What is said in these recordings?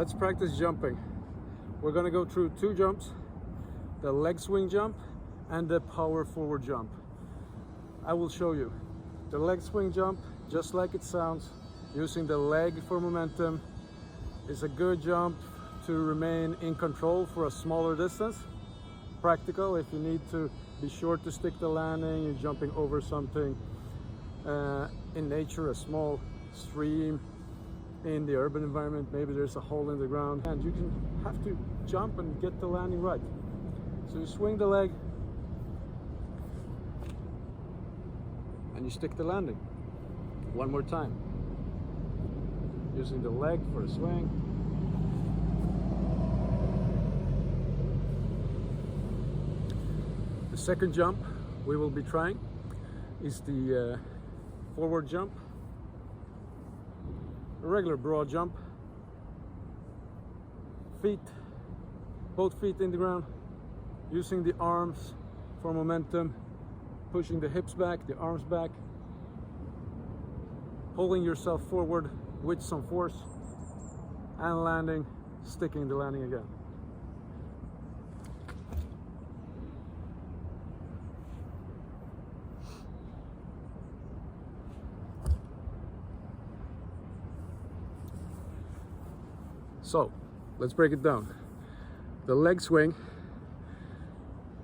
Let's practice jumping. We're gonna go through two jumps, the leg swing jump and the power forward jump. I will show you. The leg swing jump, just like it sounds, using the leg for momentum, is a good jump to remain in control for a smaller distance. Practical if you need to be sure to stick the landing, you're jumping over something in nature, a small stream, in the urban environment, maybe there's a hole in the ground and you can have to jump and get the landing right. So you swing the leg and you stick the landing. One more time. Using the leg for a swing. The second jump we will be trying is the forward jump. A regular broad jump. Both feet in the ground, using the arms for momentum, pushing the hips back, the arms back, pulling yourself forward with some force, and landing, sticking the landing again. So, let's break it down. The leg swing,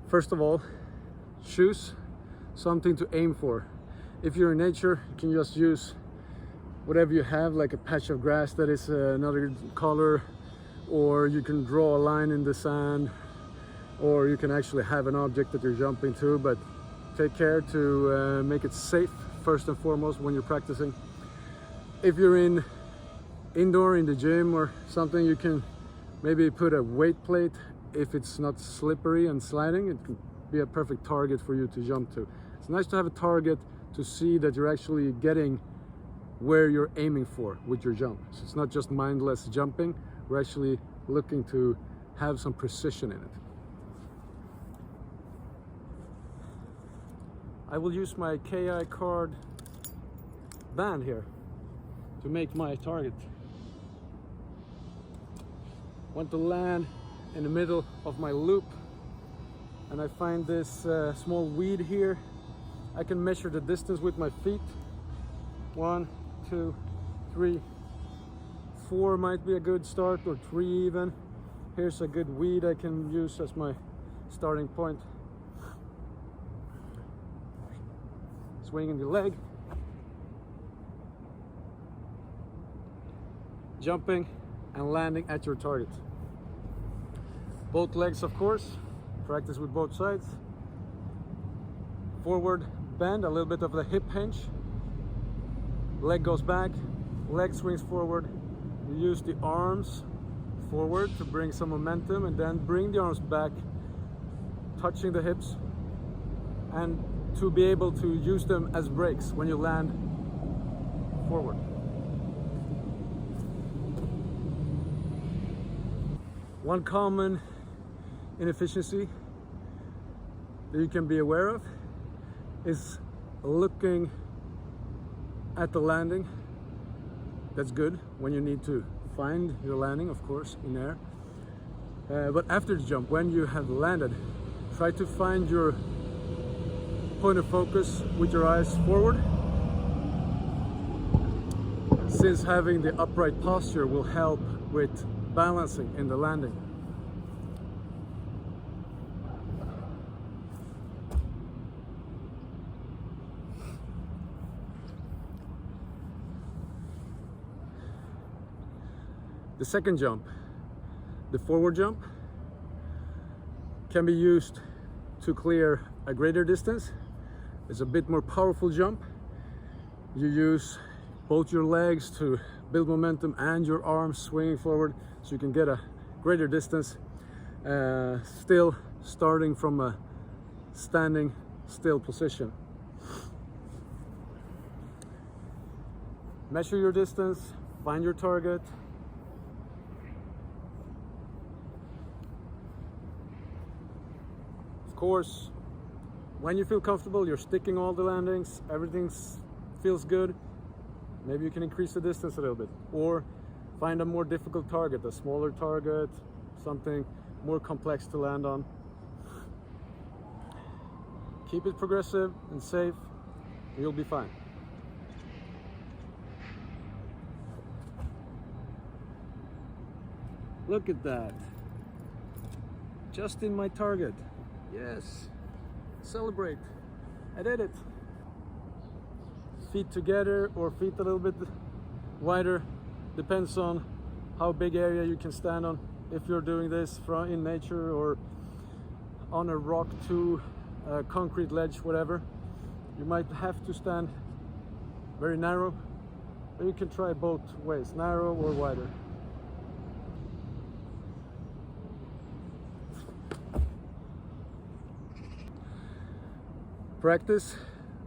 first of all, choose something to aim for. If you're in nature, you can just use whatever you have, like a patch of grass that is another color, or you can draw a line in the sand, or you can actually have an object that you're jumping to, but take care to make it safe first and foremost when you're practicing. If you're indoor in the gym or something, you can maybe put a weight plate. If it's not slippery and sliding, it can be a perfect target for you to jump to. It's nice to have a target to see that you're actually getting where you're aiming for with your jump. So it's not just mindless jumping, we're actually looking to have some precision in it. I will use my KI card band here to make my target. Want to land in the middle of my loop, and I find this small weed here. I can measure the distance with my feet. 1, 2, 3, 4 might be a good start, or 3 even. Here's a good weed I can use as my starting point. Swinging the leg, jumping and landing at your target. Both legs, of course, practice with both sides. Forward bend, a little bit of the hip hinge. Leg goes back, leg swings forward. You use the arms forward to bring some momentum, and then bring the arms back, touching the hips, and to be able to use them as brakes when you land forward. One common inefficiency that you can be aware of is looking at the landing. That's good when you need to find your landing, of course, in air. But after the jump, when you have landed, try to find your point of focus with your eyes forward, since having the upright posture will help with balancing in the landing. The second jump, the forward jump, can be used to clear a greater distance. It's a bit more powerful jump. You use both your legs to build momentum and your arms swinging forward, so you can get a greater distance, still starting from a standing still position. Measure your distance, find your target. Of course, when you feel comfortable, you're sticking all the landings, everything feels good, maybe you can increase the distance a little bit. Or Find a more difficult target, a smaller target, something more complex to land on. Keep it progressive and safe, and you'll be fine. Look at that. Just in my target. Yes. Celebrate. I did it. Feet together or feet a little bit wider. Depends on how big area you can stand on. If you're doing this in nature or on a rock to a concrete ledge, whatever, you might have to stand very narrow, but you can try both ways, narrow or wider. Practice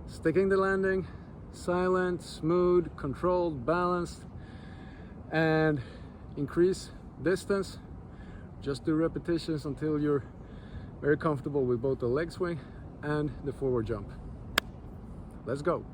sticking the landing, silent, smooth, controlled, balanced, and increase distance. Just do repetitions until you're very comfortable with both the leg swing and the forward jump. Let's go.